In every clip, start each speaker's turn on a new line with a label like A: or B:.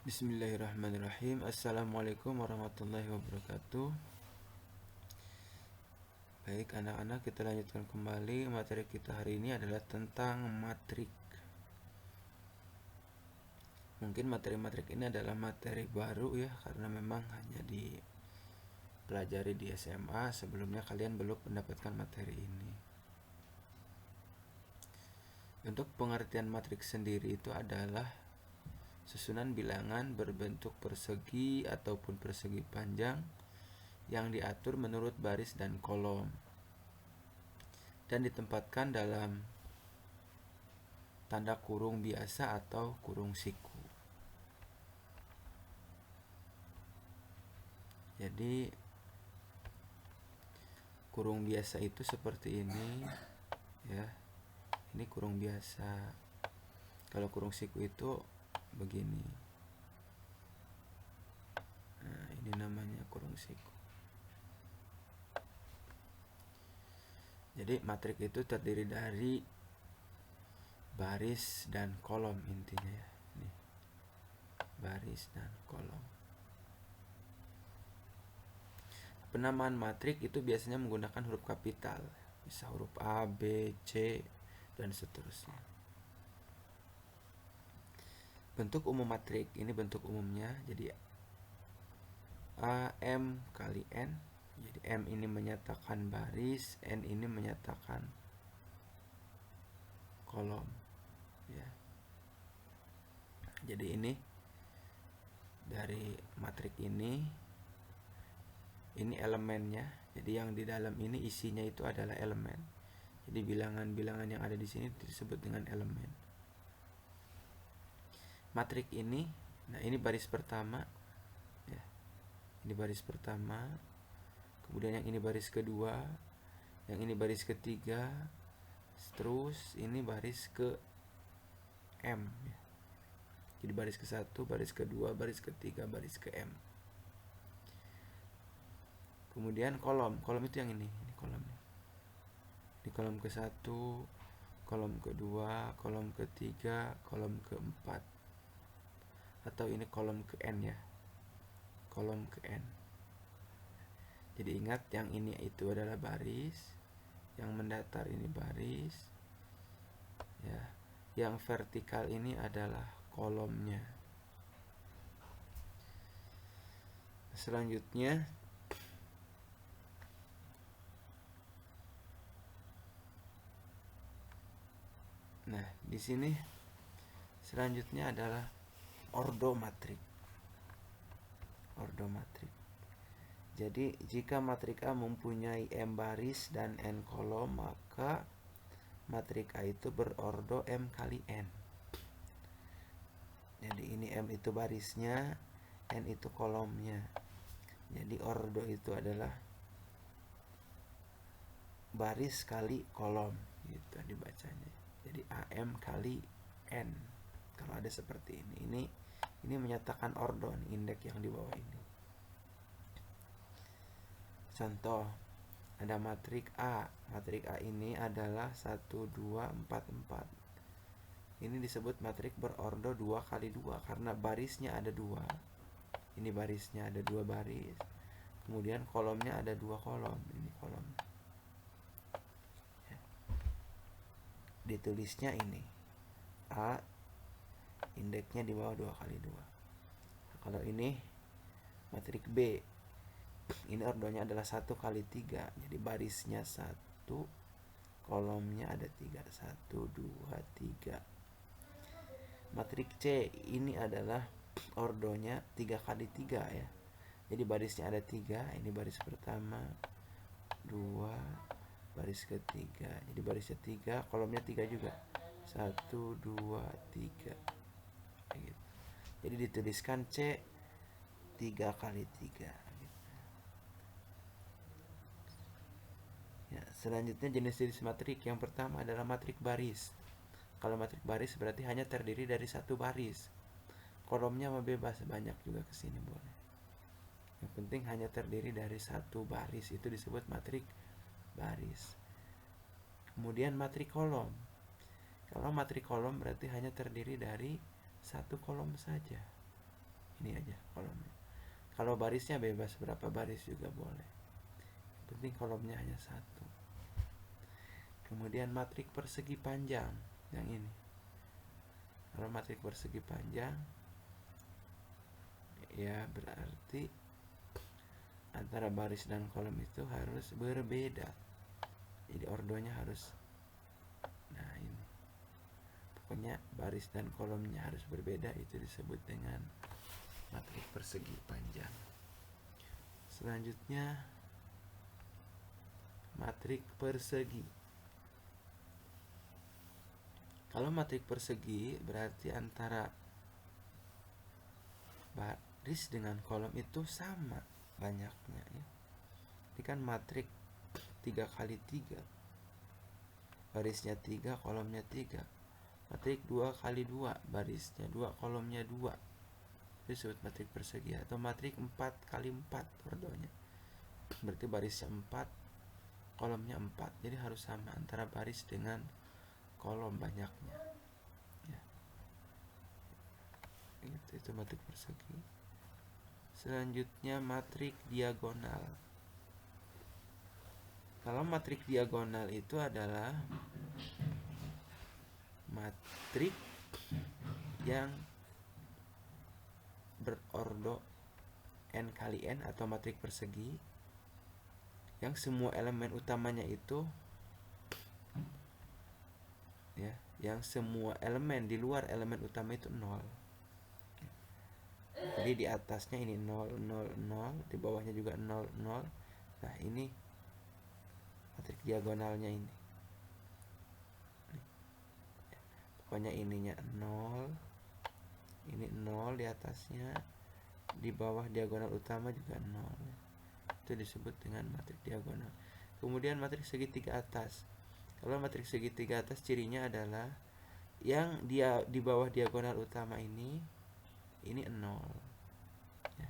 A: Bismillahirrahmanirrahim. Assalamualaikum warahmatullahi wabarakatuh. Baik anak-anak, kita lanjutkan kembali. Materi kita hari ini adalah tentang matrik. Mungkin materi-matrik ini adalah materi baru ya, karena memang hanya dipelajari di SMA. Sebelumnya kalian belum mendapatkan materi ini. Untuk pengertian matrik sendiri itu adalah susunan bilangan berbentuk persegi ataupun persegi panjang yang diatur menurut baris dan kolom dan ditempatkan dalam tanda kurung biasa atau kurung siku. Jadi kurung biasa itu seperti ini ya. Ini kurung biasa. Kalau kurung siku itu begini. Nah, ini namanya kurung siku. Jadi matrik itu terdiri dari baris dan kolom intinya ya. Ini baris dan kolom. Penamaan matrik itu biasanya menggunakan huruf kapital, bisa huruf A, B, C, dan seterusnya. Bentuk umum matrik ini bentuk umumnya, jadi A M kali N. Jadi M ini menyatakan baris, N ini menyatakan kolom ya. Jadi ini dari matrik ini elemennya. Jadi yang di dalam ini isinya itu adalah elemen. Jadi bilangan-bilangan yang ada di sini disebut dengan elemen. Matrik ini, nah ini baris pertama ya. Ini baris pertama. Kemudian yang ini baris kedua, yang ini baris ketiga, terus ini baris ke M ya. Jadi baris ke satu, baris kedua, baris ketiga, baris ke M. Kemudian kolom itu yang ini kolomnya. Di kolom ke satu, kolom kedua, kolom ketiga, kolom keempat. Atau ini kolom ke N ya. Kolom ke N. Jadi ingat yang ini itu adalah baris, yang mendatar ini baris ya. Yang vertikal ini adalah kolomnya. Selanjutnya di sini selanjutnya adalah ordo matrik. Ordo matrik. Jadi jika matrik A mempunyai M baris dan N kolom, maka matrik A itu berordo M kali N. Jadi ini M itu barisnya, N itu kolomnya. Jadi ordo itu adalah baris kali kolom gitu dibacanya. Jadi AM kali N. Kalau ada seperti ini menyatakan ordo nih, indeks yang di bawah ini. Contoh, ada matrik A. Matrik A ini adalah 1 2 4 4. Ini disebut matrik berordo 2 kali 2 karena barisnya ada 2. Ini barisnya ada 2 baris. Kemudian kolomnya ada 2 kolom. Ini kolom. Ya. Ditulisnya ini A, indeksnya di bawah 2 kali 2. Kalau ini matrik B, ini ordonya adalah 1 kali 3. Jadi barisnya 1, kolomnya ada 3. 1 2 3. Matrik C ini adalah ordonya 3 kali 3 ya. Jadi barisnya ada 3. Ini baris pertama, 2, baris ketiga. Jadi barisnya 3, kolomnya 3 juga. 1 2 3. Gitu. Jadi dituliskan C 3 kali 3. Ya, selanjutnya jenis-jenis matrik. Yang pertama adalah matrik baris. Kalau matrik baris berarti hanya terdiri dari satu baris. Kolomnya mau bebas, banyak juga kesini boleh. Yang penting hanya terdiri dari satu baris, itu disebut matrik baris. Kemudian matrik kolom. Kalau matrik kolom berarti hanya terdiri dari satu kolom saja. ini aja kolomnya. Kalau barisnya bebas berapa baris juga boleh, yang penting kolomnya hanya satu. Kemudian matrik persegi panjang yang ini. Kalau matrik persegi panjang ya berarti antara baris dan kolom itu harus berbeda, jadi ordonya harus, nah ini pokoknya baris dan kolomnya harus berbeda, itu disebut dengan matrik persegi panjang. Selanjutnya matrik persegi. Kalau matrik persegi berarti antara baris dengan kolom itu sama banyaknya ya. Ini kan matrik 3 kali 3, barisnya 3, kolomnya 3. Matrik 2 kali 2, barisnya 2, kolomnya 2, itu disebut matrik persegi. Atau matrik 4 kali 4 ordonya, berarti barisnya 4, kolomnya 4, jadi harus sama antara baris dengan kolom banyaknya ya. Itu matrik persegi. Selanjutnya matrik diagonal. Kalau matrik diagonal itu adalah matrik yang berordo n kali n atau matrik persegi yang semua elemen utamanya itu ya, yang semua elemen di luar elemen utama itu 0. Jadi di atasnya ini 0, 0, 0, di bawahnya juga 0, 0. Nah ini matrik diagonalnya ini. Pokoknya ininya 0, ini 0 di atasnya, di bawah diagonal utama juga 0. Itu disebut dengan matrik diagonal. Kemudian matrik segitiga atas. Kalau matrik segitiga atas cirinya adalah yang dia di bawah diagonal utama ini 0 ya,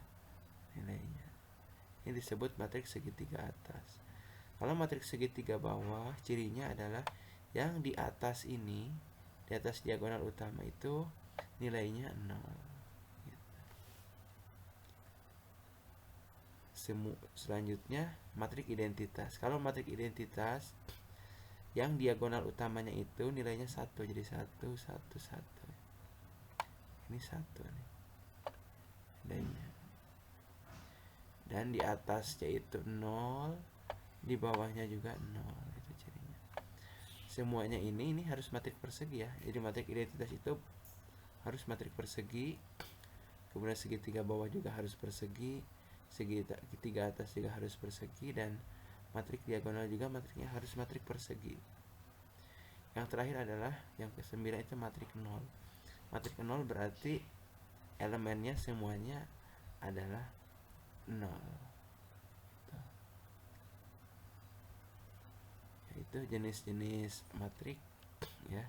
A: nilainya. Ini disebut matrik segitiga atas. Kalau matrik segitiga bawah cirinya adalah yang di atas ini, di atas diagonal utama itu nilainya 0 gitu. Selanjutnya matrik identitas. Kalau matrik identitas yang diagonal utamanya itu nilainya 1, jadi 1, 1, 1. Ini 1 nih nilainya. Dan di atasnya itu 0, di bawahnya juga 0, itu cirinya. Semuanya ini harus matrik persegi ya. Jadi matrik identitas itu harus matrik persegi. Kemudian segitiga bawah juga harus persegi, segitiga atas juga harus persegi, dan matrik diagonal juga matriknya harus matrik persegi. Yang terakhir adalah yang ke-9 itu matrik 0. Matrik 0 berarti elemennya semuanya adalah 0. Itu jenis-jenis matrik ya.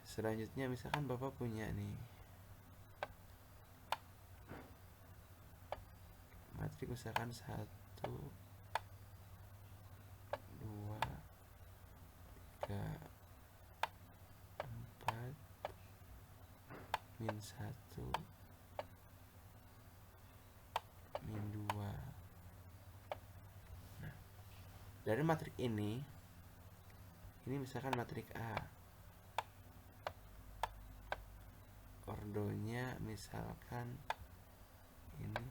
A: Selanjutnya misalkan Bapak punya nih matrik misalkan 1, 2, 3, 4, min 1, min 2. Nah, dari matrik ini misalkan matrik A, ordonya misalkan ini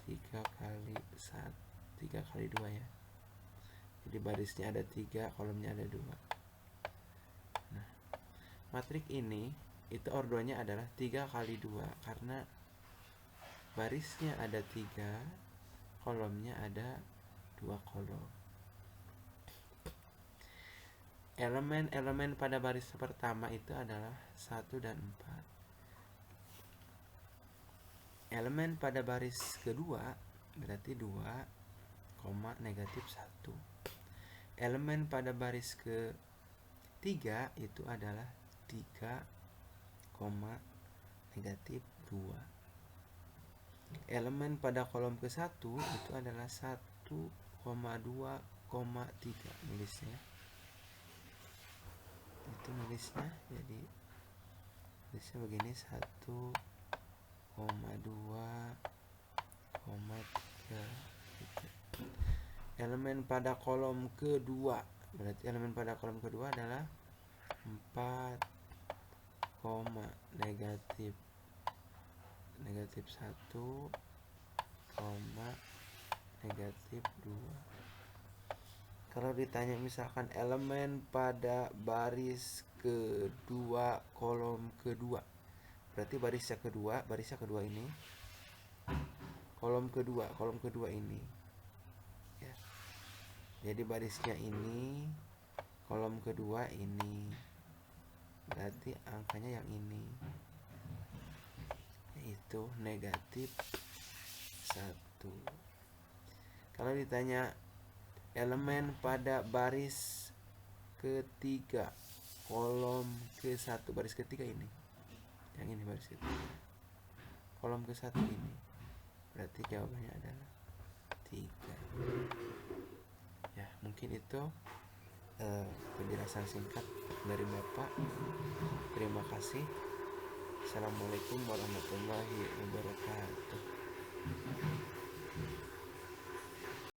A: 3 kali 1, 3 kali 2 ya. Jadi barisnya ada 3, kolomnya ada 2. Nah, matrik ini itu ordonya adalah 3 kali 2 karena barisnya ada 3, kolomnya ada 2 kolom. Elemen-elemen pada baris pertama itu adalah 1 dan 4. Elemen pada baris kedua berarti 2, negatif 1. Elemen pada baris ketiga itu adalah 3, negatif 2. Elemen pada kolom ke-1 itu adalah 1, 2, 3 nulisnya. Itu nulisnya jadi Bisa begini 1,2,3 gitu. Elemen pada kolom kedua, berarti elemen pada kolom kedua adalah 4, negatif 1, negatif 2. Kalau ditanya misalkan elemen pada baris kedua kolom kedua, berarti barisnya kedua ini, kolom kedua ini ya. Jadi barisnya ini, kolom kedua ini, berarti angkanya yang ini, yaitu negatif 1. Kalau ditanya elemen pada baris ketiga kolom ke-1, baris ketiga ini, yang ini baris ketiga, kolom ke-1 ini, berarti jawabannya adalah 3 ya. Mungkin itu penjelasan singkat dari Bapak. Terima kasih. Assalamualaikum warahmatullahi wabarakatuh.